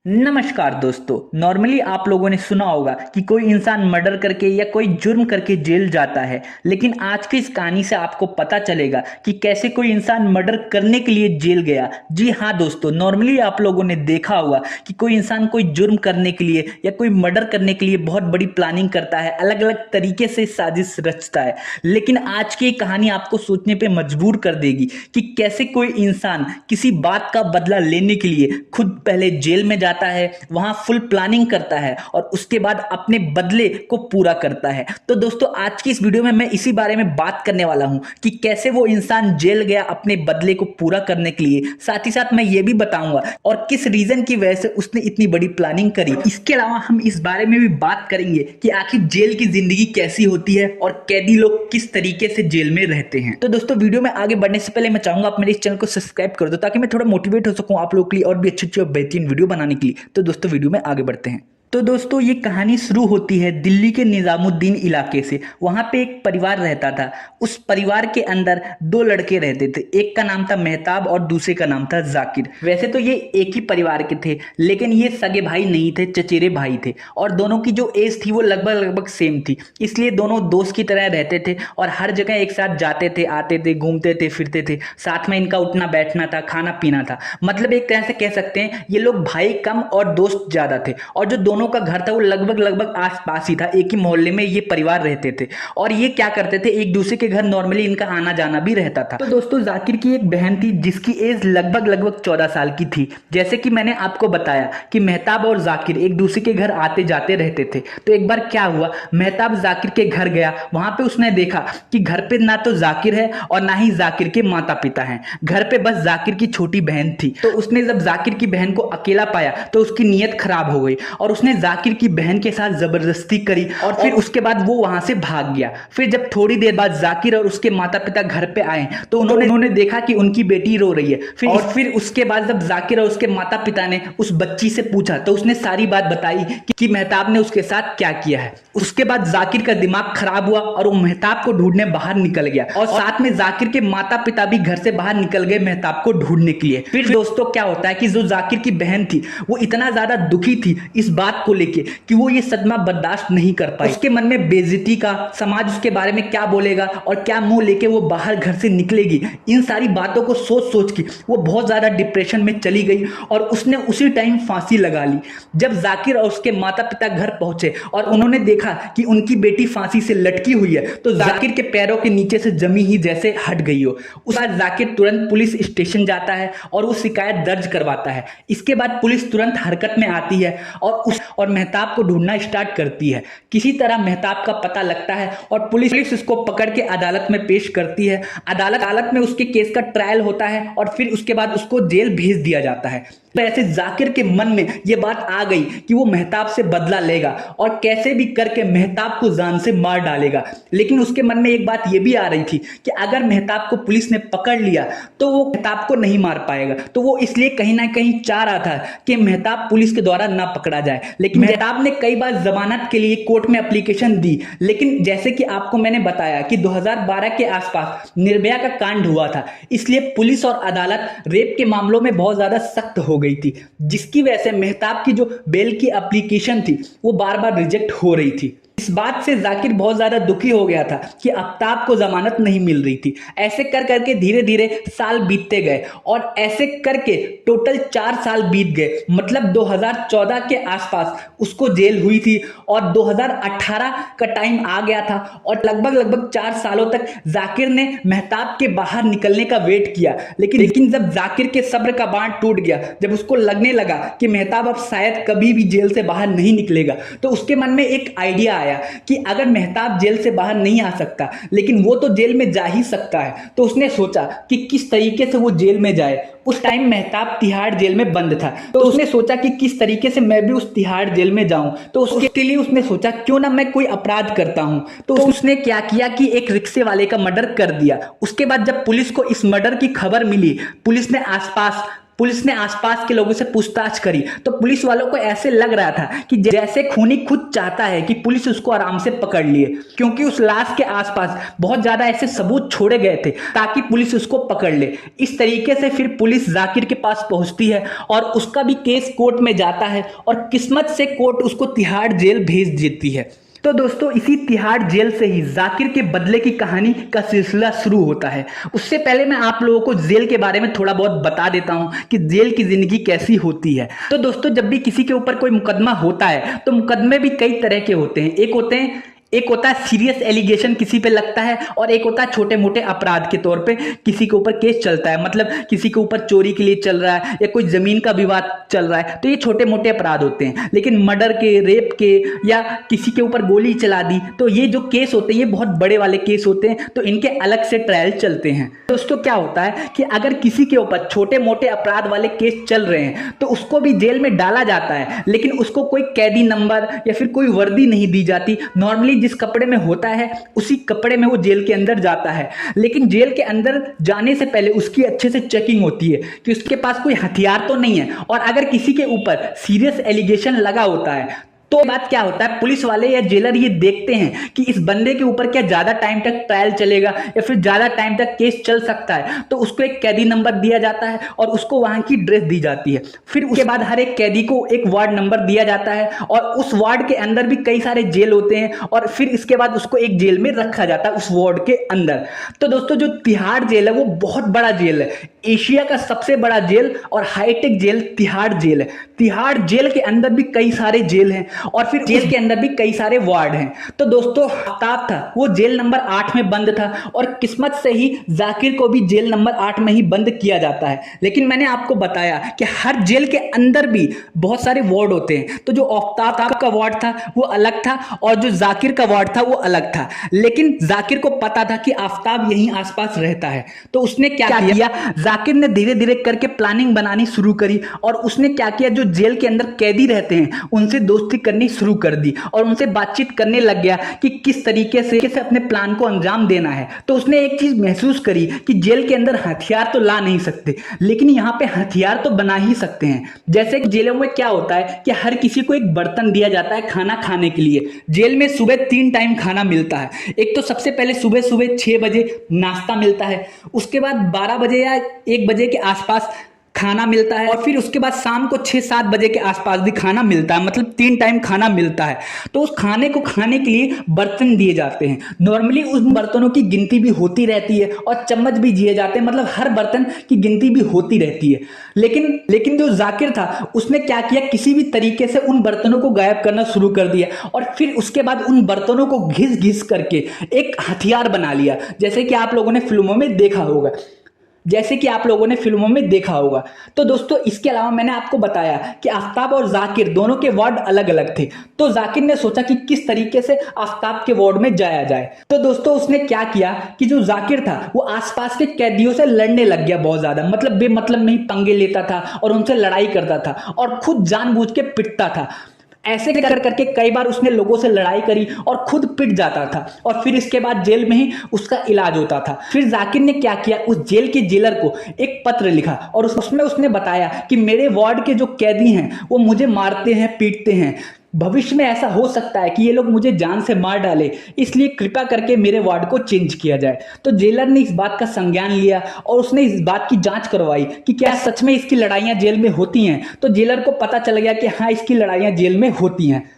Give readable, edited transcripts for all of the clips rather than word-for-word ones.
नमस्कार दोस्तों। नॉर्मली आप लोगों ने सुना होगा कि कोई इंसान मर्डर करके या कोई जुर्म करके जेल जाता है, लेकिन आज की इस कहानी से आपको पता चलेगा कि कैसे कोई इंसान मर्डर करने के लिए जेल गया। जी हाँ दोस्तों, नॉर्मली आप लोगों ने देखा होगा कि कोई इंसान कोई जुर्म करने के लिए या कोई मर्डर करने के लिए बहुत बड़ी प्लानिंग करता है, अलग अलग तरीके से साजिश रचता है। लेकिन आज की कहानी आपको सोचने पे मजबूर कर देगी कि कैसे कोई इंसान किसी बात का बदला लेने के लिए खुद पहले जेल में जाता है, वहां फुल प्लानिंग करता है और उसके बाद अपने बदले को पूरा करता है। तो दोस्तों, आज की इस वीडियो में मैं इसी बारे में बात करने वाला हूं कि कैसे वो इंसान जेल गया अपने बदले को पूरा करने के लिए। साथ ही साथ मैं ये भी बताऊंगा और किस रीजन की वजह से उसने इतनी बड़ी प्लानिंग करी। इसके अलावा हम इस बारे में भी बात करेंगे कि आखिर जेल की जिंदगी कैसी होती है और कैदी लोग किस तरीके से जेल में रहते हैं। तो दोस्तों, वीडियो में आगे बढ़ने से पहले मैं चाहूंगा आप मेरे इस चैनल को सब्सक्राइब कर दो ताकि मैं थोड़ा मोटिवेट हो सकूं आप लोगों के लिए और भी अच्छी अच्छी और बेहतरीन वीडियो बनाने के लिए। तो दोस्तों, वीडियो में आगे बढ़ते हैं। तो दोस्तों, ये कहानी शुरू होती है दिल्ली के निजामुद्दीन इलाके से। वहां पे एक परिवार रहता था। उस परिवार के अंदर दो लड़के रहते थे, एक का नाम था मेहताब और दूसरे का नाम था जाकिर। वैसे तो ये एक ही परिवार के थे, लेकिन ये सगे भाई नहीं थे, चचेरे भाई थे और दोनों की जो एज थी वो लगभग लगभग सेम थी। इसलिए दोनों दोस्त की तरह रहते थे और हर जगह एक साथ जाते थे, आते थे, घूमते थे, फिरते थे। साथ में इनका उठना बैठना था, खाना पीना था। मतलब एक तरह से कह सकते हैं ये लोग भाई कम और दोस्त ज्यादा थे। और जो दोनों का घर था वो लगभग लगभग आस पास ही था, एक ही मोहल्ले में ये परिवार रहते थे। और ये क्या करते थे, एक दूसरे के घर नॉर्मली इनका आना जाना भी रहता था। तो दोस्तों, जाकिर की एक बहन थी जिसकी एज लगभग लगभग 14 साल की थी। जैसे कि मैंने आपको बताया कि मेहताब और जाकिर एक दूसरे के घर आते जाते रहते थे। तो एक बार क्या हुआ, मेहताब जाकिर के घर गया। वहां पे उसने देखा कि घर पे ना तो जाकिर है और ना ही जाकिर के माता पिता हैं। घर पे बस जाकिर की छोटी बहन थी। तो उसने जब जाकिर की बहन को अकेला पाया तो उसकी नीयत खराब हो गई और उसने जाकिर की बहन के साथ जबरदस्ती करी और फिर उसके बाद वो वहां से भाग गया। फिर जब थोड़ी देर बाद जाकिर और उसके माता पिता घर पे आए तो उन्होंने देखा कि उनकी बेटी रो रही है। फिर उसके बाद जब जाकिर और उसके माता पिता ने उस बच्ची से पूछा तो उसने सारी बात बताई कि मेहताब ने उसके साथ क्या किया है। उसके बाद जाकिर का दिमाग खराब हुआ और वो मेहताब को ढूंढने बाहर निकल गया और साथ में जाकिर के माता पिता भी घर से बाहर निकल गए मेहताब को ढूंढने के लिए। फिर दोस्तों, क्या होता है कि जो जाकिर की बहन थी वो इतना ज्यादा दुखी थी इस बात को लेके कि वो ये सदमा बर्दाश्त नहीं कर पाई। उसके मन में बेइज्जती का, समाज उसके बारे में क्या बोलेगा और क्या मुंह लेके वो बाहर घर से निकलेगी, इन सारी बातों को सोच सोच के वो बहुत ज्यादा डिप्रेशन में चली गई और उसने उसी टाइम फांसी लगा ली। जब जाकिर और उसके माता पिता घर पहुंचे और उन्होंने देखा कि उनकी बेटी फांसी से लटकी हुई है तो जाकिर के पैरों के नीचे से जमी ही जैसे हट गई हो। उसके बाद जाकिर तुरंत पुलिस स्टेशन जाता है और वो शिकायत दर्ज करवाता है। इसके बाद पुलिस तुरंत हरकत में आती है और मेहताब को ढूंढना स्टार्ट करती है। किसी तरह मेहताब का पता लगता है और पुलिस उसको पकड़ के अदालत में पेश करती है। अदालत में उसके केस का ट्रायल होता है और फिर उसके बाद उसको जेल भेज दिया जाता है। तो ऐसे जाकिर के मन में यह बात आ गई कि वो मेहताब से बदला लेगा और कैसे भी करके मेहताब को जान से मार डालेगा। लेकिन उसके मन में एक बात यह भी आ रही थी कि अगर मेहताब को पुलिस ने पकड़ लिया तो वो मेहताब को नहीं मार पाएगा। तो वो इसलिए कहीं ना कहीं चाह रहा था कि मेहताब पुलिस के द्वारा ना पकड़ा जाए। लेकिन मेहताब ने कई बार जमानत के लिए कोर्ट में एप्लीकेशन दी, लेकिन जैसे कि आपको मैंने बताया कि 2012 के आसपास निर्भया का कांड हुआ था, इसलिए पुलिस और अदालत रेप के मामलों में बहुत ज्यादा सख्त हो गई थी, जिसकी वजह से मेहताब की जो बेल की एप्लीकेशन थी वो बार बार रिजेक्ट हो रही थी। इस बात से जाकिर बहुत ज्यादा दुखी हो गया था कि आफ्ताब को जमानत नहीं मिल रही थी। ऐसे कर करके धीरे धीरे साल बीतते गए और ऐसे करके टोटल 4 साल बीत गए। मतलब 2014 के आसपास उसको जेल हुई थी और 2018 का टाइम आ गया था और लगभग लगभग 4 सालों तक जाकिर ने मेहताब के बाहर निकलने का वेट किया। लेकिन जब जाकिर के सब्र का बांध टूट गया, जब उसको लगने लगा कि मेहताब अब शायद कभी भी जेल से बाहर नहीं निकलेगा, तो उसके मन में एक आइडिया आया कि अगर मेहताब जेल से बाहर नहीं आ सकता लेकिन वो तो जेल में जा ही सकता है। तो उसने सोचा कि किस तरीके से वो जेल में जाए। उस टाइम मेहताब तिहाड़ जेल में बंद था, तो उसने सोचा कि किस तरीके से मैं भी उस तिहाड़ जेल में जाऊं। तो उसके लिए उसने सोचा क्यों ना मैं कोई अपराध करता हूं। तो उसने क्या किया कि एक रिक्शे वाले का मर्डर कर दिया। उसके बाद जब पुलिस को इस मर्डर की खबर मिली, पुलिस ने आसपास पुलिस ने आसपास के लोगों से पूछताछ करी तो पुलिस वालों को ऐसे लग रहा था कि जैसे खूनी खुद चाहता है कि पुलिस उसको आराम से पकड़ लिए, क्योंकि उस लाश के आसपास बहुत ज्यादा ऐसे सबूत छोड़े गए थे ताकि पुलिस उसको पकड़ ले। इस तरीके से फिर पुलिस जाकिर के पास पहुंचती है और उसका भी केस कोर्ट में जाता है और किस्मत से कोर्ट उसको तिहाड़ जेल भेज देती है। तो दोस्तों इसी तिहाड़ जेल से ही जाकिर के बदले की कहानी का सिलसिला शुरू होता है। उससे पहले मैं आप लोगों को जेल के बारे में थोड़ा बहुत बता देता हूं कि जेल की जिंदगी कैसी होती है। तो दोस्तों जब भी किसी के ऊपर कोई मुकदमा होता है तो मुकदमे भी कई तरह के होते हैं। एक होता है सीरियस एलिगेशन किसी पे लगता है, और एक होता है छोटे मोटे अपराध के तौर पे किसी के ऊपर केस चलता है, मतलब किसी के ऊपर चोरी के लिए चल रहा है या कोई जमीन का विवाद चल रहा है, तो ये छोटे मोटे अपराध होते हैं। लेकिन मर्डर के, रेप के या किसी के ऊपर गोली चला दी, तो ये जो केस होते हैं ये बहुत बड़े वाले केस होते हैं, तो इनके अलग से ट्रायल चलते हैं। दोस्तों क्या होता है कि अगर किसी के ऊपर छोटे मोटे अपराध वाले केस चल रहे हैं तो उसको भी जेल में डाला जाता है, लेकिन उसको कोई कैदी नंबर या फिर कोई वर्दी नहीं दी जाती। नॉर्मली जिस कपड़े में होता है उसी कपड़े में वो जेल के अंदर जाता है, लेकिन जेल के अंदर जाने से पहले उसकी अच्छे से चेकिंग होती है कि उसके पास कोई हथियार तो नहीं है। और अगर किसी के ऊपर सीरियस एलिगेशन लगा होता है तो बात क्या होता है, पुलिस वाले या जेलर ये देखते हैं कि इस बंदे के ऊपर क्या ज्यादा टाइम तक ट्रायल चलेगा या फिर ज्यादा टाइम तक केस चल सकता है, तो उसको एक कैदी नंबर दिया जाता है और उसको वहां की ड्रेस दी जाती है। फिर उसके बाद हर एक कैदी को एक वार्ड नंबर दिया जाता है और उस वार्ड के अंदर भी कई सारे जेल होते हैं और फिर इसके बाद उसको एक जेल में रखा जाता है उस वार्ड के अंदर। तो दोस्तों जो तिहाड़ जेल है वो बहुत बड़ा जेल है, एशिया का सबसे बड़ा जेल और हाईटेक जेल तिहाड़ जेल है। तिहाड़ जेल के अंदर भी कई सारे जेल हैं और फिर जेल के अंदर भी कई सारे वार्ड हैं। तो दोस्तों आफ्ताब था वो जेल नंबर 8 में बंद था और किस्मत से ही जाकिर को भी जेल नंबर 8 में ही बंद किया जाता है। लेकिन मैंने आपको बताया कि हर जेल के अंदर भी बहुत सारे वार्ड होते हैं, तो जो आफ्ताब का वार्ड था वो अलग था और जो जाकिर का वार्ड था वो अलग था। लेकिन जाकिर को पता था कि आफ्ताब यहीं आसपास रहता है, तो उसने क्या किया, जाकिर ने धीरे धीरे करके प्लानिंग बनानी शुरू करी और उसने क्या किया, जो जेल के अंदर कैदी रहते हैं उनसे दोस्ती करनी शुरू कर दी और उनसे बातचीत करने लग गया कि किस तरीके से अपने प्लान को अंजाम देना है। तो उसने एक चीज महसूस करी कि जेल के अंदर हथियार तो ला नहीं सकते, लेकिन यहाँ पे हथियार तो बना ही सकते हैं। जैसे कि जेलों में क्या होता है कि हर किसी को एक बर्तन दिया जाता है खाना खाने के लिए। जेल में सुबह 3 टाइम खाना मिलता है। एक तो सबसे पहले सुबह सुबह 6 बजे नाश्ता मिलता है, उसके बाद 12 बजे या 1 बजे के आसपास खाना मिलता है और फिर उसके बाद शाम को 6-7 बजे के आसपास भी खाना मिलता है, मतलब 3 टाइम खाना मिलता है। तो उस खाने को खाने के लिए बर्तन दिए जाते हैं। नॉर्मली उन बर्तनों की गिनती भी होती रहती है और चम्मच भी दिए जाते हैं, मतलब हर बर्तन की गिनती भी होती रहती है। लेकिन जो जाकिर था उसने क्या किया, किसी भी तरीके से उन बर्तनों को गायब करना शुरू कर दिया और फिर उसके बाद उन बर्तनों को घिस घिस करके एक हथियार बना लिया, जैसे कि आप लोगों ने फिल्मों में देखा होगा। तो दोस्तों इसके अलावा मैंने आपको बताया कि आफ्ताब और जाकिर दोनों के वार्ड अलग अलग थे। तो जाकिर ने सोचा कि किस तरीके से आफ्ताब के वार्ड में जाया जाए। तो दोस्तों उसने क्या किया कि जो जाकिर था वो आसपास के कैदियों से लड़ने लग गया बहुत ज्यादा, मतलब बेमतलब में ही पंगे लेता था और उनसे लड़ाई करता था और खुद जानबूझ के पिटता था। ऐसे कर करके कई बार उसने लोगों से लड़ाई करी और खुद पिट जाता था और फिर इसके बाद जेल में ही उसका इलाज होता था। फिर जाकिर ने क्या किया, उस जेल के जेलर को एक पत्र लिखा और उसमें उसने बताया कि मेरे वार्ड के जो कैदी हैं वो मुझे मारते हैं, पीटते हैं, भविष्य में ऐसा हो सकता है कि ये लोग मुझे जान से मार डाले, इसलिए कृपया करके मेरे वार्ड को चेंज किया जाए। तो जेलर ने इस बात का संज्ञान लिया और उसने इस बात की जांच करवाई कि क्या सच में इसकी लड़ाइयां जेल में होती हैं। तो जेलर को पता चल गया कि हाँ इसकी लड़ाइयां जेल में होती हैं।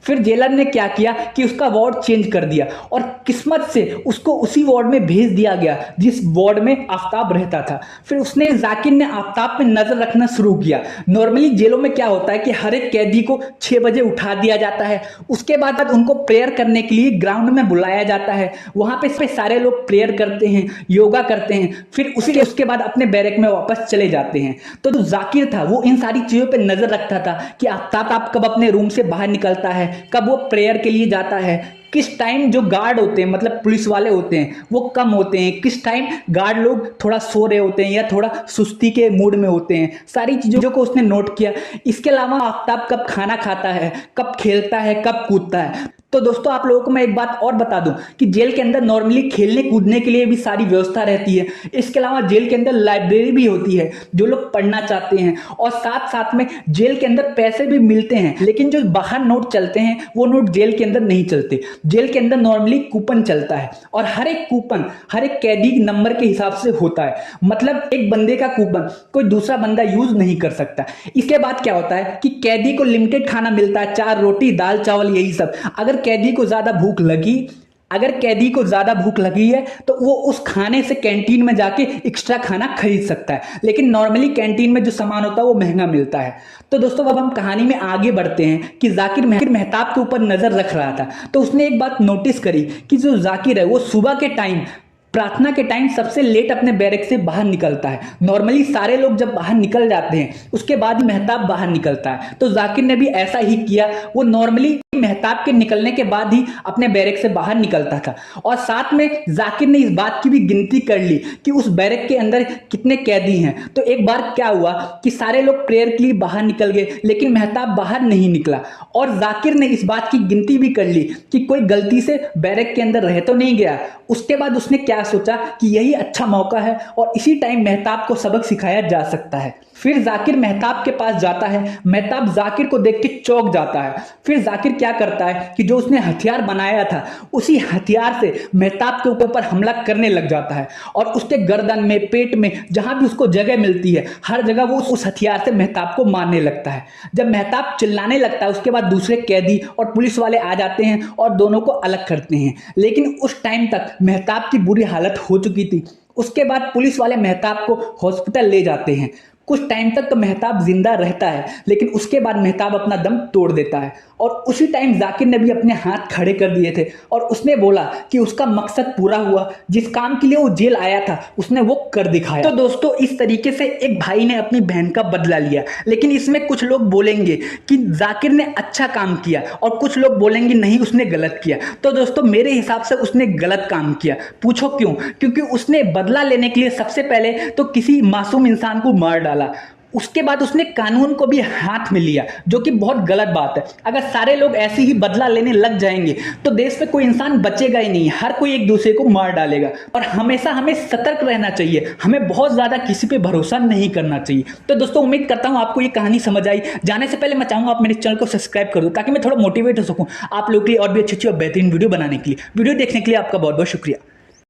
फिर जेलर ने क्या किया कि उसका वार्ड चेंज कर दिया और किस्मत से उसको उसी वार्ड में भेज दिया गया जिस वार्ड में आफ्ताब रहता था। फिर उसने जाकिर ने आफ्ताब पे नजर रखना शुरू किया। नॉर्मली जेलों में क्या होता है कि हर एक कैदी को 6 बजे उठा दिया जाता है, उसके बाद उनको प्रेयर करने के लिए ग्राउंड में बुलाया जाता है। वहां पे सारे लोग प्रेयर करते हैं, योगा करते हैं, फिर उसके बाद अपने बैरक में वापस चले जाते हैं। तो जो जाकिर था वो इन सारी चीजों पर नजर रखता था कि आफ्ताब कब अपने रूम से बाहर निकलता है, कब वो प्रेयर के लिए जाता है, किस टाइम जो गार्ड होते हैं मतलब पुलिस वाले होते हैं वो कम होते हैं, किस टाइम गार्ड लोग थोड़ा सो रहे होते हैं या थोड़ा सुस्ती के मूड में होते हैं, सारी चीजों को उसने नोट किया। इसके अलावा आफ्ताब कब खाना खाता है, कब खेलता है, कब कूदता है। तो दोस्तों आप लोगों को मैं एक बात और बता दूं कि जेल के अंदर नॉर्मली खेलने कूदने के लिए भी सारी व्यवस्था रहती है। इसके अलावा जेल के अंदर लाइब्रेरी भी होती है जो लोग पढ़ना चाहते हैं, और साथ साथ में जेल के अंदर पैसे भी मिलते हैं, लेकिन जो बाहर नोट चलते हैं वो नोट जेल के अंदर नहीं चलते। जेल के अंदर नॉर्मली कूपन चलता है, और हर एक कूपन हर एक कैदी नंबर के हिसाब से होता है। मतलब एक बंदे का कूपन कोई दूसरा बंदा यूज नहीं कर सकता। इसके बाद क्या होता है कि कैदी को लिमिटेड खाना मिलता है, 4 रोटी दाल चावल यही सब। अगर कैदी को ज्यादा भूख लगी है तो वो उस खाने से कैंटीन में जाके एक्स्ट्रा खाना खरीद सकता है, लेकिन नॉर्मली कैंटीन में जो सामान होता है वो महंगा मिलता है। तो दोस्तों अब हम कहानी में आगे बढ़ते हैं कि जाकिर मेहताब के ऊपर नजर रख रहा था, तो उसने एक बात नोटिस करी कि जो जाकिर है वो सुबह के टाइम प्रार्थना के टाइम सबसे लेट अपने बैरक से बाहर निकलता है। नॉर्मली सारे लोग जब बाहर निकल जाते हैं उसके बाद मेहताब बाहर निकलता है, तो जाकिर ने भी ऐसा ही किया। वो नॉर्मली मेहताब के निकलने के बाद ही अपने बैरक से बाहर निकलता था, और साथ में जाकिर ने इस बात की भी गिनती कर ली कि उस बैरक के अंदर कितने कैदी हैं। तो एक बार क्या हुआ कि सारे लोग प्रेयर के लिए बाहर निकल गए, लेकिन मेहताब बाहर नहीं निकला, और जाकिर ने इस बात की गिनती भी कर ली कि कोई गलती से बैरक के अंदर रह तो नहीं गया। उसके बाद उसने क्या सोचा कि यही अच्छा मौका है और इसी टाइम मेहताब को सबक सिखाया जा सकता है। फिर जाकिर मेहताब के पास जाता है, मेहताब जाकिर को देख के चौंक जाता है। फिर जाकिर क्या करता है कि जो उसने हथियार बनाया था उसी हथियार से मेहताब के ऊपर हमला करने लग जाता है, और उसके गर्दन में, पेट में, जहां भी उसको जगह मिलती है हर जगह वो उस हथियार से मेहताब को मारने लगता है। जब मेहताब चिल्लाने लगता है उसके बाद दूसरे कैदी और पुलिस वाले आ जाते हैं और दोनों को अलग करते हैं, लेकिन उस टाइम तक मेहताब की बुरी हालत हो चुकी थी। उसके बाद पुलिस वाले मेहताब को हॉस्पिटल ले जाते हैं। कुछ टाइम तक तो मेहताब जिंदा रहता है, लेकिन उसके बाद मेहताब अपना दम तोड़ देता है, और उसी टाइम जाकिर ने भी अपने हाथ खड़े कर दिए थे और उसने बोला कि उसका मकसद पूरा हुआ, जिस काम के लिए वो जेल आया था उसने वो कर दिखाया। तो दोस्तों इस तरीके से एक भाई ने अपनी बहन का बदला लिया, लेकिन इसमें कुछ लोग बोलेंगे कि जाकिर ने अच्छा काम किया और कुछ लोग बोलेंगे नहीं उसने गलत किया। तो दोस्तों मेरे हिसाब से उसने गलत काम किया। पूछो क्यों? क्योंकि उसने बदला लेने के लिए सबसे पहले तो किसी मासूम इंसान को मार डाला, उसके बाद उसने कानून को भी हाथ में लिया, जो कि बहुत गलत बात है। अगर सारे लोग ऐसे ही बदला लेने लग जाएंगे तो देश में कोई इंसान बचेगा ही नहीं, हर कोई एक दूसरे को मार डालेगा। और हमेशा हमें सतर्क रहना चाहिए, हमें बहुत ज्यादा किसी पे भरोसा नहीं करना चाहिए। तो दोस्तों उम्मीद करता हूं आपको ये कहानी समझ आई। जाने से पहले मैं चाहूंगा आप मेरे चैनल को सब्सक्राइब कर दो ताकि मैं थोड़ा मोटिवेट हो सकूं आप लोगों के लिए और भी अच्छी और बेहतरीन वीडियो बनाने के लिए। वीडियो देखने के लिए आपका बहुत बहुत शुक्रिया।